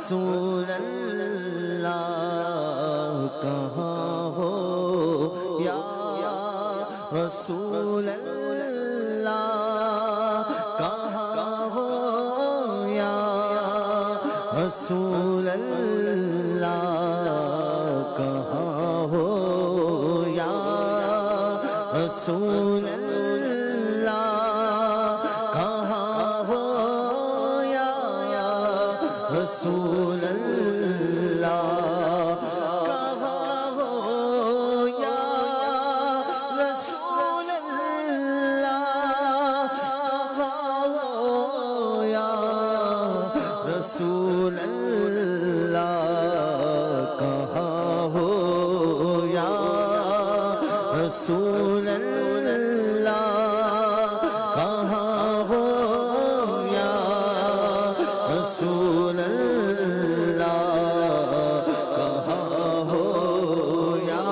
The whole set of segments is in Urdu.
رسول اللہ کہاں ہو یا رسول اللہ کہاں ہو یا رسول اللہ کہاں ہو یا رسول اللہ کہاں ہو یا رسول اللہ کہاں ہو یا رسول اللہ کہاں ہو یا رسول اللہ کہاں ہو یا رسول اللہ کہاں ہو یا رسول اللہ کہاں ہو یا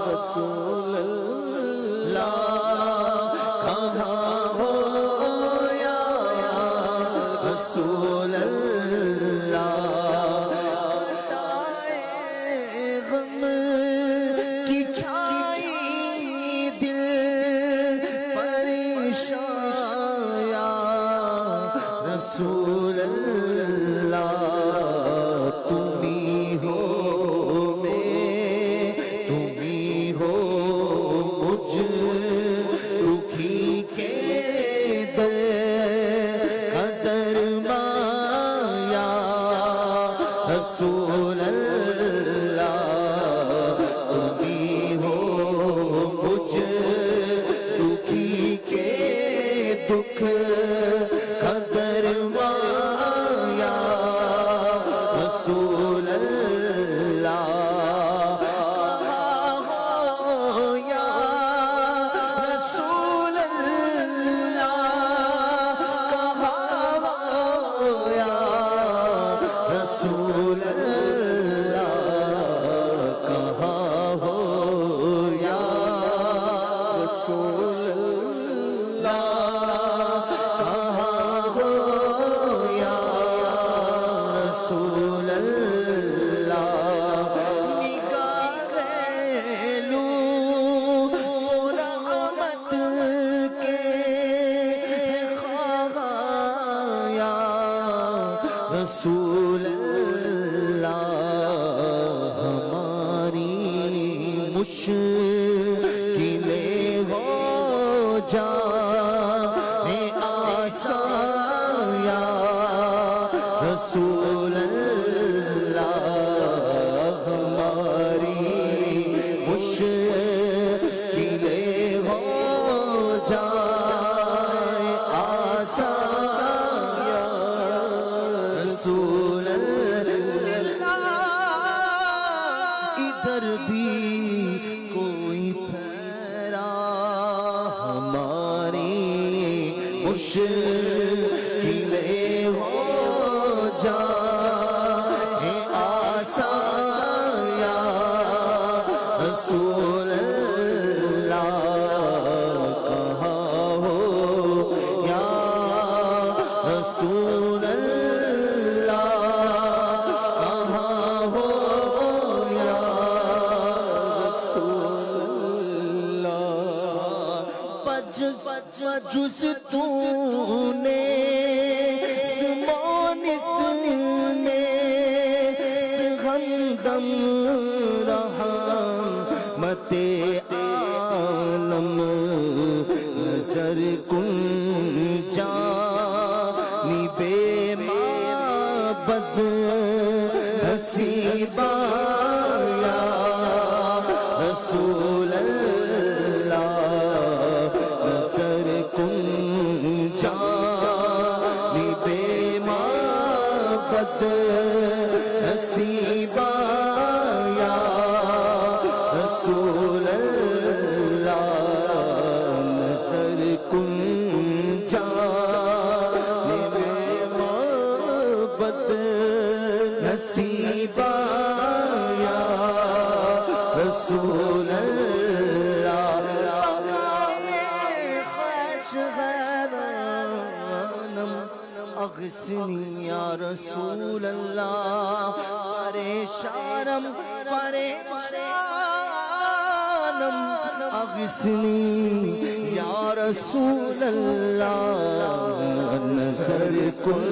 رسول اللہ کہاں ہو یا رسول اللہ غم کی چھائی دل پریشان یا رسول اللہ تمہیں ہو میں تمہیں ہو مجھ رکھی کے در قدر مایا رسول اللہ تمہیں ہو مجھ رکھی کے دکھ قدر مایا رسول اللہ کہاں ہو یا رسول اللہ کہاں ہو یا رسول اللہ کہاں ہو یا رسول اللہ کہاں ہو یا رسول اللہ نگاہ لو رحمت کے خواہاں یا رسول اللہ ہماری مشکلیں ہو جائیں آسان یا رسول اللہ ہماری مشکلیں ہو جائیں آسان یا رسول اللہ ادھر بھی کوئی پھیرا ہماری مشکلیں ہو جائیں آسان یا رسول اللہ کہاں ہو یا رسول اللہ کہاں ہو یا رسول اللہ جستو نے ہمدم رحمت عالم نظر کن جانب معبد نصیبا یا رسول اللہ نظر کن جانب معبد نصیبا یا رسول اللہ نظر کن جانب معبد نصیبا یا رسول اللہ خوش غرانم اغسنی یا رسول اللہ پریشانم پریشانم اغسنی یا رسول اللہ نظر کن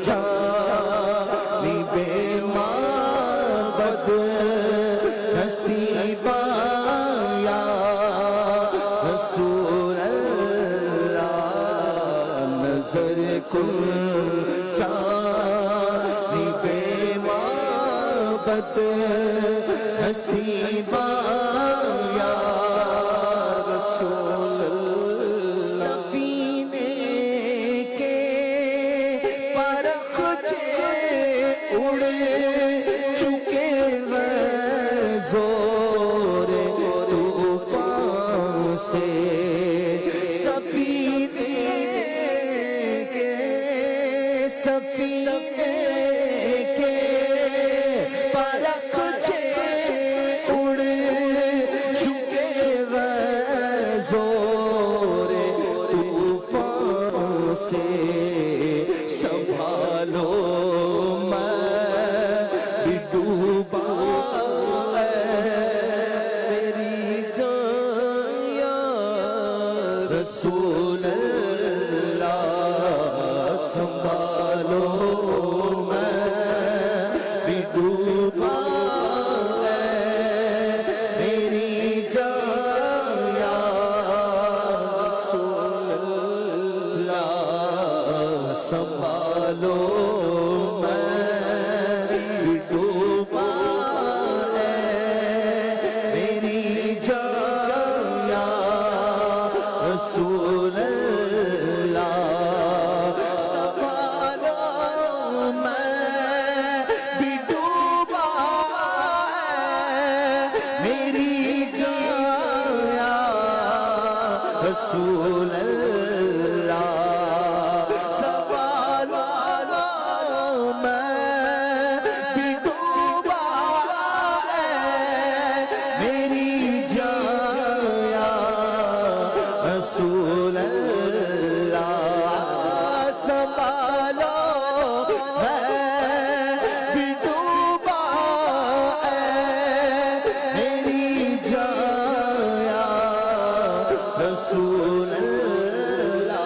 جانی بیمار بد نصیبہ یا رسول اللہ نظر کن جانی بیمار بد نصیبہ یا رسول اللہ سفینے کے پرخچے اڑ چکے زور طوفان سے سفینے کے پرخچے اڑ چکے زور طوفان سے سنبھالو میں بھی ڈوبا میری جان یا رسول اللہ سنبھالو میں بھی ڈوبا میری جان یا رسول اللہ سنبھالو میں بھی ڈوبا میری جان یا رسول اللہ سنبھالو میں بھی ڈوبا میری جان یا رسول اللہ سنبھالو میں بھی ڈوبا میری جان یا رسول اللہ سنبھالو میں بھی ڈوبا میری جان یا رسول اللہ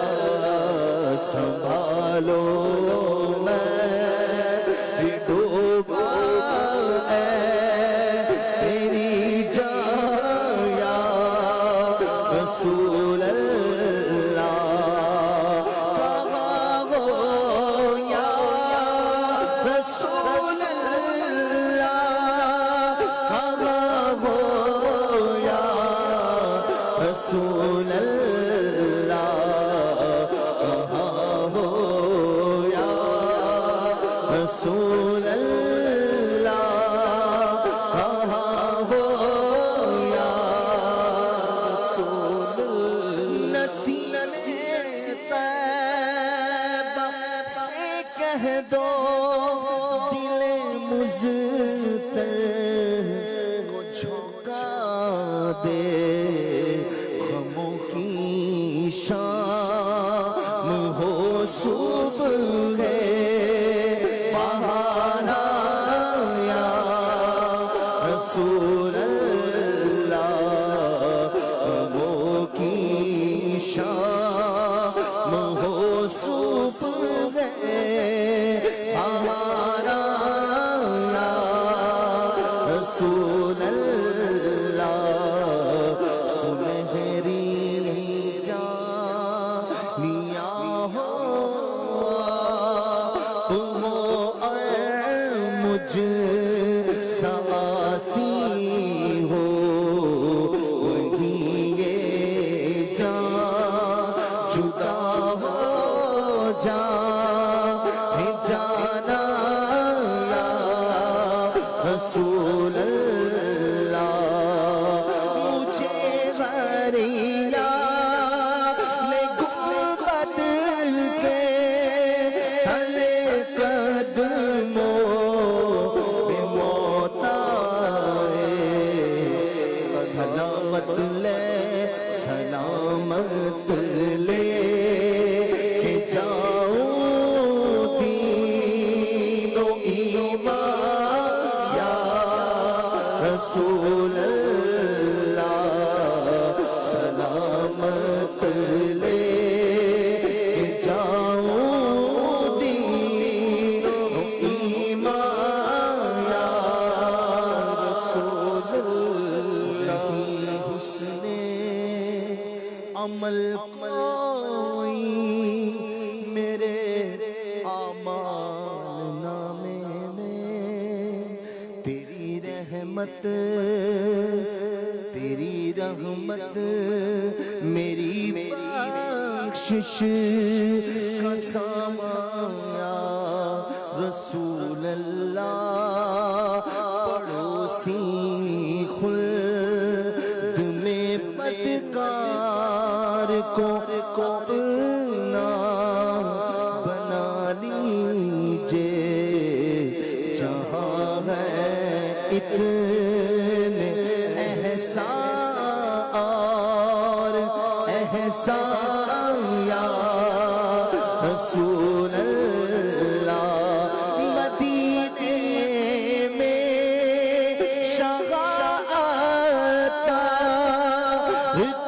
سنبھالو میں بھی ڈوبا میری جان یا رسول اللہ کہاں ہو یا رسول اللہ کہاں ہو یا رسول اللہ کہاں ہو یا رسول اللہ کہاں ہو یا رسول اللہ نسیم طیبہ سے کہہ دو دل مزتر کو جھونکا دے غموں کی شام ہو صبح ہے بہارا یا رسول اللہ غموں کی شام ہو صبح ہے بہارا یا رسول اللہ سنہری جانیاں ہو تم اور مجھ ساسی ہو وہی یہ جان جدا ہو جانا یا رسول اللہ مجھے غریہ میں گنبد کے تلے قدموں میں موت آئے سلامت لے کہ جاؤں رسول اللہ سلامت لے کے جاؤں دین و ایمان یا رسول اللہ حسن عمل کوئی میرے اعمال نامے میں تیری رحمت میری بخشش کا سامان یا رسول اللہ پڑوسی خلد میں بدکار کو اپنا بنا لیجے جہاں ہے اتنے احسان اور احسان یا رسول اللہ مدینے میں شفاعت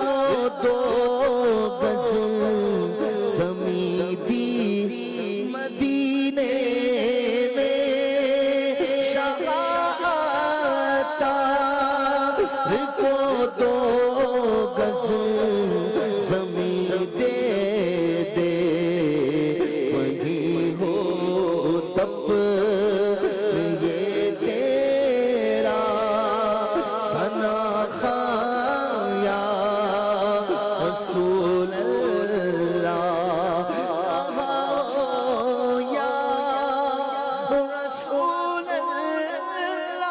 کو دو گز زمین دی مدینے میں شفاعت کو دو گز زمین دے دے وہی ہو تب یہ تیرا ثنا خواہ یا رسول اللہ یا رسول اللہ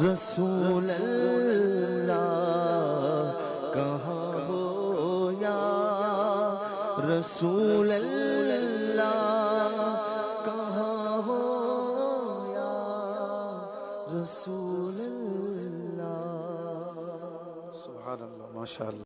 رسول اللہ کہاں ہو یا رسول اللہ کہاں ہو یا رسول اللہ سبحان اللہ، ماشاء اللہ.